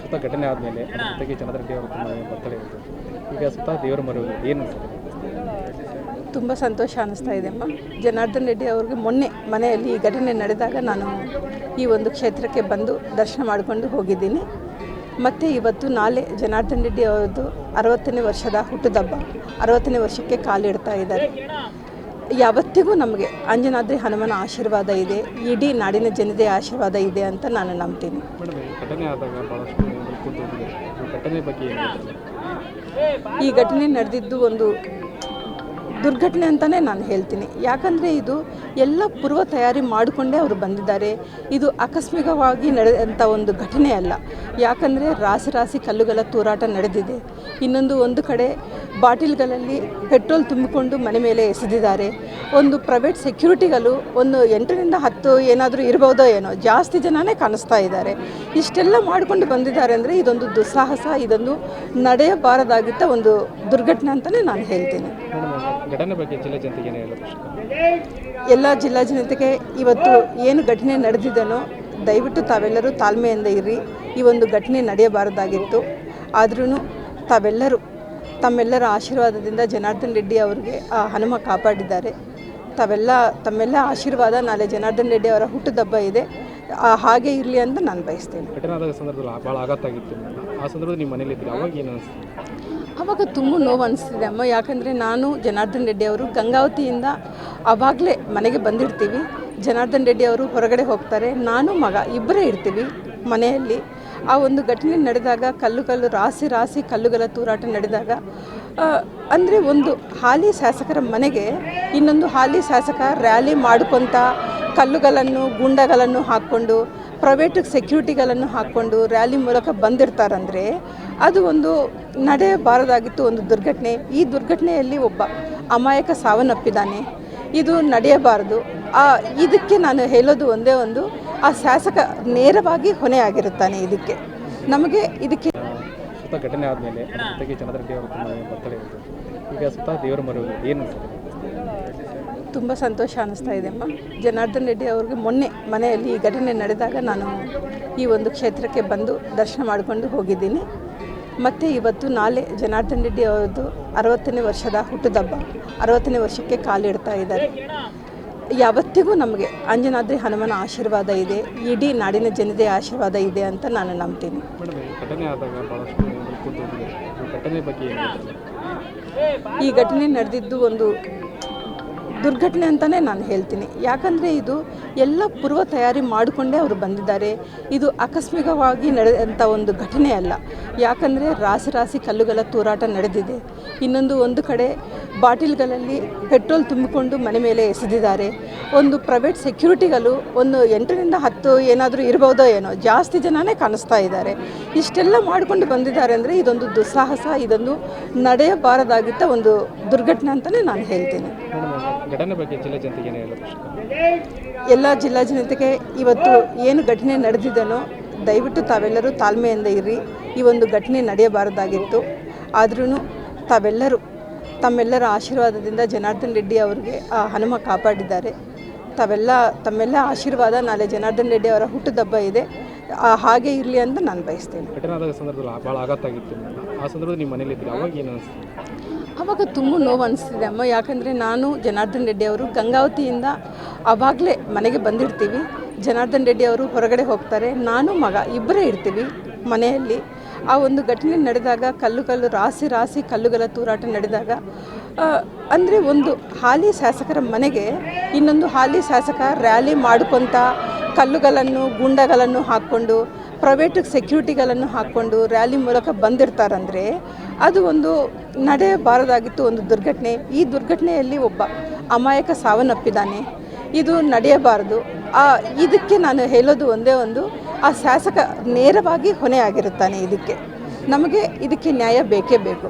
ಸ್ವತಃ ಘಟನೆ ಆದಮೇಲೆ ಅದ್ರ ಜೊತೆಗೆ ಜನಾರ್ದನ್ ರೆಡ್ಡಿ ಅವರು ಬರ್ತಡೇ ಇತ್ತು. ಈಗ ಸ್ವತಃ ದೇವರ ಮರೆಯೋದು ಏನು ಅನಿಸುತ್ತೆ? ತುಂಬ ಸಂತೋಷ ಅನ್ನಿಸ್ತಾ ಇದೆ ಅಮ್ಮ. ಜನಾರ್ದನ್ ರೆಡ್ಡಿ ಅವ್ರಿಗೆ ಮೊನ್ನೆ ಮನೆಯಲ್ಲಿ ಈ ಘಟನೆ ನಡೆದಾಗ ನಾನು ಈ ಒಂದು ಕ್ಷೇತ್ರಕ್ಕೆ ಬಂದು ದರ್ಶನ ಮಾಡಿಕೊಂಡು ಹೋಗಿದ್ದೀನಿ. ಮತ್ತು ಇವತ್ತು ನಾಳೆ ಜನಾರ್ದನ್ ರೆಡ್ಡಿ ಅವರದ್ದು 60ನೇ ವರ್ಷದ ಹುಟ್ಟುಹಬ್ಬ, 60ನೇ ವರ್ಷಕ್ಕೆ ಕಾಲಿಡ್ತಾ ಇದ್ದಾರೆ. ಯಾವತ್ತಿಗೂ ನಮಗೆ ಅಂಜನಾದ್ರಿ ಹನುಮನ ಆಶೀರ್ವಾದ ಇದೆ, ಇಡೀ ನಾಡಿನ ಜನತೆಯ ಆಶೀರ್ವಾದ ಇದೆ ಅಂತ ನಾನು ನಂಬ್ತೀನಿ. ಘಟನೆ ಆದಾಗ ಭಾಳಷ್ಟು ಘಟನೆ ಬಗ್ಗೆ ಈ ಘಟನೆ ನಡೆದಿದ್ದು ಒಂದು ದುರ್ಘಟನೆ ಅಂತಲೇ ನಾನು ಹೇಳ್ತೀನಿ. ಯಾಕಂದರೆ ಇದು ಎಲ್ಲ ಪೂರ್ವ ತಯಾರಿ ಮಾಡಿಕೊಂಡೇ ಅವರು ಬಂದಿದ್ದಾರೆ. ಇದು ಆಕಸ್ಮಿಕವಾಗಿ ನಡೆದಂಥ ಒಂದು ಘಟನೆ ಅಲ್ಲ. ಯಾಕಂದರೆ ರಾಸಿ ಕಲ್ಲುಗಳ ತೂರಾಟ ನಡೆದಿದೆ. ಒಂದು ಕಡೆ ಬಾಟಿಲ್ಗಳಲ್ಲಿ ಪೆಟ್ರೋಲ್ ತುಂಬಿಕೊಂಡು ಮನೆ ಮೇಲೆ ಎಸೆದಿದ್ದಾರೆ. ಒಂದು ಪ್ರೈವೇಟ್ ಸೆಕ್ಯೂರಿಟಿಗಳು ಒಂದು 8ರಿಂದ 10 ಏನಾದರೂ ಇರ್ಬೋದೋ ಏನೋ, ಜಾಸ್ತಿ ಜನನೇ ಕಾಣಿಸ್ತಾ ಇದ್ದಾರೆ. ಇಷ್ಟೆಲ್ಲ ಮಾಡಿಕೊಂಡು ಬಂದಿದ್ದಾರೆ ಅಂದರೆ ಇದೊಂದು ದುಸ್ಸಾಹಸ, ಇದೊಂದು ನಡೆಯಬಾರದಾಗಿದ್ದ ಒಂದು ದುರ್ಘಟನೆ ಅಂತಲೇ ನಾನು ಹೇಳ್ತೀನಿ. ಘಟನೆ ಬಗ್ಗೆ ಜಿಲ್ಲಾ ಜನತೆಗೆ ಏನು ಹೇಳೋದು? ಎಲ್ಲ ಜಿಲ್ಲಾ ಜನತೆಗೆ ಇವತ್ತು ಏನು ಘಟನೆ ನಡೆದಿದೆನೋ ದಯವಿಟ್ಟು ತಾವೆಲ್ಲರೂ ತಾಳ್ಮೆಯಿಂದ ಇರ್ರಿ. ಈ ಒಂದು ಘಟನೆ ನಡೆಯಬಾರದಾಗಿತ್ತು. ಆದ್ರೂ ತಾವೆಲ್ಲರೂ ತಮ್ಮೆಲ್ಲರ ಆಶೀರ್ವಾದದಿಂದ ಜನಾರ್ದನ್ ರೆಡ್ಡಿ ಅವರಿಗೆ ಆ ಹನುಮ ಕಾಪಾಡಿದ್ದಾರೆ. ತಮ್ಮೆಲ್ಲ ಆಶೀರ್ವಾದ ನಾಳೆ ಜನಾರ್ದನ್ ರೆಡ್ಡಿ ಅವರ ಹುಟ್ಟುಹಬ್ಬ ಇದೆ, ಹಾಗೆ ಇರಲಿ ಅಂತ ನಾನು ಬಯಸ್ತೇನೆ. ಘಟನೆ ಆದ ಸಂದರ್ಭದಲ್ಲಿ ಭಾಳ ಆಘಾತ ಆಗಿತ್ತು. ಆ ಸಂದರ್ಭದಲ್ಲಿ ನಿಮ್ಮ ಮನೇಲಿ ಇದ್ದರೆ ಅವಾಗ ಏನು ಅನಿಸ್ತು? ಆವಾಗ ತುಂಬ ನೋವು ಅನಿಸ್ತಿದೆ ಅಮ್ಮ. ಯಾಕಂದರೆ ನಾನು ಜನಾರ್ದನ್ ರೆಡ್ಡಿ ಅವರು ಗಂಗಾವತಿಯಿಂದ ಆವಾಗಲೇ ಮನೆಗೆ ಬಂದಿರ್ತೀವಿ. ಜನಾರ್ದನ್ ರೆಡ್ಡಿ ಅವರು ಹೊರಗಡೆ ಹೋಗ್ತಾರೆ, ನಾನು ಮಗ ಇಬ್ಬರೇ ಇರ್ತೀವಿ ಮನೆಯಲ್ಲಿ. ಆ ಒಂದು ಘಟನೆ ನಡೆದಾಗ ರಾಸಿ ಕಲ್ಲುಗಳ ತೂರಾಟ ನಡೆದಾಗ ಅಂದರೆ ಒಂದು ಹಾಲಿ ಶಾಸಕರ ಮನೆಗೆ ಇನ್ನೊಂದು ಹಾಲಿ ಶಾಸಕ ರ್ಯಾಲಿ ಮಾಡ್ಕೊತ ಕಲ್ಲುಗಳನ್ನು ಗುಂಡಗಳನ್ನು ಹಾಕ್ಕೊಂಡು ಪ್ರೈವೇಟ್ ಸೆಕ್ಯೂರಿಟಿಗಳನ್ನು ಹಾಕ್ಕೊಂಡು ರ್ಯಾಲಿ ಮೂಲಕ ಬಂದಿರ್ತಾರಂದರೆ ಅದು ಒಂದು ನಡೆಯಬಾರದಾಗಿತ್ತು ಒಂದು ದುರ್ಘಟನೆ. ಈ ದುರ್ಘಟನೆಯಲ್ಲಿ ಒಬ್ಬ ಅಮಾಯಕ ಸಾವನ್ನಪ್ಪಿದ್ದಾನೆ. ಇದು ನಡೆಯಬಾರದು. ಇದಕ್ಕೆ ನಾನು ಹೇಳೋದು ಒಂದೇ ಒಂದು, ಆ ಶಾಸಕ ನೇರವಾಗಿ ಹೊಣೆಯಾಗಿರುತ್ತಾನೆ. ಇದಕ್ಕೆ ಸ್ವತಃ ಘಟನೆ ಆದಮೇಲೆ ಅದ್ರ ಜೊತೆಗೆ ಜನಾರ್ದನ್ ರೆಡ್ಡಿ ಅವರು ಬರ್ತಡೇ ಇತ್ತು. ಈಗ ಸ್ವತಃ ದೇವರ ಮರೆಯೋದು ಏನು ಅನಿಸುತ್ತೆ? ತುಂಬ ಸಂತೋಷ ಅನ್ನಿಸ್ತಾ ಇದೆ ಅಮ್ಮ. ಜನಾರ್ದನ್ ರೆಡ್ಡಿ ಅವ್ರಿಗೆ ಮೊನ್ನೆ ಮನೆಯಲ್ಲಿ ಈ ಘಟನೆ ನಡೆದಾಗ ನಾನು ಈ ಒಂದು ಕ್ಷೇತ್ರಕ್ಕೆ ಬಂದು ದರ್ಶನ ಮಾಡಿಕೊಂಡು ಹೋಗಿದ್ದೀನಿ. ಮತ್ತು ಇವತ್ತು ನಾಳೆ ಜನಾರ್ದನ್ ರೆಡ್ಡಿ ಅವರದ್ದು 60ನೇ ವರ್ಷದ ಹುಟ್ಟುಹಬ್ಬ, 60ನೇ ವರ್ಷಕ್ಕೆ ಕಾಲಿಡ್ತಾ ಇದ್ದಾರೆ. ಯಾವತ್ತಿಗೂ ನಮಗೆ ಅಂಜನಾದ್ರಿ ಹನುಮನ ಆಶೀರ್ವಾದ ಇದೆ, ಇಡೀ ನಾಡಿನ ಜನತೆಯ ಆಶೀರ್ವಾದ ಇದೆ ಅಂತ ನಾನು ನಂಬ್ತೀನಿ. ಘಟನೆ ಆದಾಗ ಭಾಳಷ್ಟು ಘಟನೆ ಬಗ್ಗೆ ಈ ಘಟನೆ ನಡೆದಿದ್ದು ಒಂದು ದುರ್ಘಟನೆ ಅಂತಲೇ ನಾನು ಹೇಳ್ತೀನಿ. ಯಾಕಂದರೆ ಇದು ಎಲ್ಲ ಪೂರ್ವ ತಯಾರಿ ಮಾಡಿಕೊಂಡೇ ಅವರು ಬಂದಿದ್ದಾರೆ. ಇದು ಆಕಸ್ಮಿಕವಾಗಿ ನಡೆದಂಥ ಒಂದು ಘಟನೆ ಅಲ್ಲ. ಯಾಕಂದರೆ ರಾಸಿ ಕಲ್ಲುಗಳ ತೂರಾಟ ನಡೆದಿದೆ. ಒಂದು ಕಡೆ ಬಾಟಿಲ್ಗಳಲ್ಲಿ ಪೆಟ್ರೋಲ್ ತುಂಬಿಕೊಂಡು ಮನೆ ಮೇಲೆ ಎಸೆದಿದ್ದಾರೆ. ಒಂದು ಪ್ರೈವೇಟ್ ಸೆಕ್ಯೂರಿಟಿಗಳು ಒಂದು 8ರಿಂದ 10 ಏನಾದರೂ ಇರ್ಬೋದೋ ಏನೋ, ಜಾಸ್ತಿ ಜನನೇ ಕಾಣಿಸ್ತಾ ಇದ್ದಾರೆ. ಇಷ್ಟೆಲ್ಲ ಮಾಡಿಕೊಂಡು ಬಂದಿದ್ದಾರೆ ಅಂದರೆ ಇದೊಂದು ದುಸ್ಸಾಹಸ, ಇದೊಂದು ನಡೆಯಬಾರದಾಗಿದ್ದ ಒಂದು ದುರ್ಘಟನೆ ಅಂತಲೇ ನಾನು ಹೇಳ್ತೀನಿ. ಘಟನೆ ಬಗ್ಗೆ ಜಿಲ್ಲಾ ಜನತೆಗೆ ಏನು ಹೇಳೋದು? ಎಲ್ಲ ಜಿಲ್ಲಾ ಜನತೆಗೆ ಇವತ್ತು ಏನು ಘಟನೆ ನಡೆದಿದೆನೋ ದಯವಿಟ್ಟು ತಾವೆಲ್ಲರೂ ತಾಳ್ಮೆಯಿಂದ ಇರ್ರಿ. ಈ ಒಂದು ಘಟನೆ ನಡೆಯಬಾರದಾಗಿತ್ತು. ಆದ್ರೂ ತಾವೆಲ್ಲರೂ ತಮ್ಮೆಲ್ಲರ ಆಶೀರ್ವಾದದಿಂದ ಜನಾರ್ದನ್ ರೆಡ್ಡಿ ಅವರಿಗೆ ಆ ಹನುಮ ಕಾಪಾಡಿದ್ದಾರೆ. ತಮ್ಮೆಲ್ಲ ಆಶೀರ್ವಾದ ನಾಳೆ ಜನಾರ್ದನ್ ರೆಡ್ಡಿ ಅವರ ಹುಟ್ಟುಹಬ್ಬ ಇದೆ, ಹಾಗೆ ಇರಲಿ ಅಂತ ನಾನು ಬಯಸ್ತೇನೆ. ಘಟನೆ ಆದ ಸಂದರ್ಭದಲ್ಲಿ ಭಾಳ ಆಘಾತ ಆಗಿತ್ತು. ಆ ಸಂದರ್ಭದಲ್ಲಿ ನಿಮ್ಮ ಮನೇಲಿ ಇದ್ದರೆ ಅವಾಗ ಏನು ಅನಿಸ್ತು? ಆವಾಗ ತುಂಬ ನೋವು ಅನಿಸ್ತಿದೆ ಅಮ್ಮ. ಯಾಕಂದರೆ ನಾನು ಜನಾರ್ದನ್ ರೆಡ್ಡಿ ಅವರು ಗಂಗಾವತಿಯಿಂದ ಆವಾಗಲೇ ಮನೆಗೆ ಬಂದಿರ್ತೀವಿ. ಜನಾರ್ದನ್ ರೆಡ್ಡಿ ಅವರು ಹೊರಗಡೆ ಹೋಗ್ತಾರೆ, ನಾನು ಮಗ ಇಬ್ಬರೇ ಇರ್ತೀವಿ ಮನೆಯಲ್ಲಿ. ಆ ಒಂದು ಘಟನೆ ನಡೆದಾಗ ರಾಸಿ ಕಲ್ಲುಗಳ ತೂರಾಟ ನಡೆದಾಗ ಅಂದರೆ ಒಂದು ಹಾಲಿ ಶಾಸಕರ ಮನೆಗೆ ಇನ್ನೊಂದು ಹಾಲಿ ಶಾಸಕ ರ್ಯಾಲಿ ಮಾಡ್ಕೊತ ಕಲ್ಲುಗಳನ್ನು ಗುಂಡಗಳನ್ನು ಹಾಕ್ಕೊಂಡು ಪ್ರೈವೇಟ್ ಸೆಕ್ಯೂರಿಟಿಗಳನ್ನು ಹಾಕ್ಕೊಂಡು ರ್ಯಾಲಿ ಮೂಲಕ ಬಂದಿರ್ತಾರಂದರೆ ಅದು ಒಂದು ನಡೆಯಬಾರದಾಗಿತ್ತು ಒಂದು ದುರ್ಘಟನೆ. ಈ ದುರ್ಘಟನೆಯಲ್ಲಿ ಒಬ್ಬ ಅಮಾಯಕ ಸಾವನ್ನಪ್ಪಿದ್ದಾನೆ. ಇದು ನಡೆಯಬಾರದು. ಇದಕ್ಕೆ ನಾನು ಹೇಳೋದು ಒಂದೇ ಒಂದು, ಆ ಶಾಸಕ ನೇರವಾಗಿ ಹೊಣೆಯಾಗಿರುತ್ತಾನೆ. ಇದಕ್ಕೆ ನ್ಯಾಯ ಬೇಕೇ ಬೇಕು.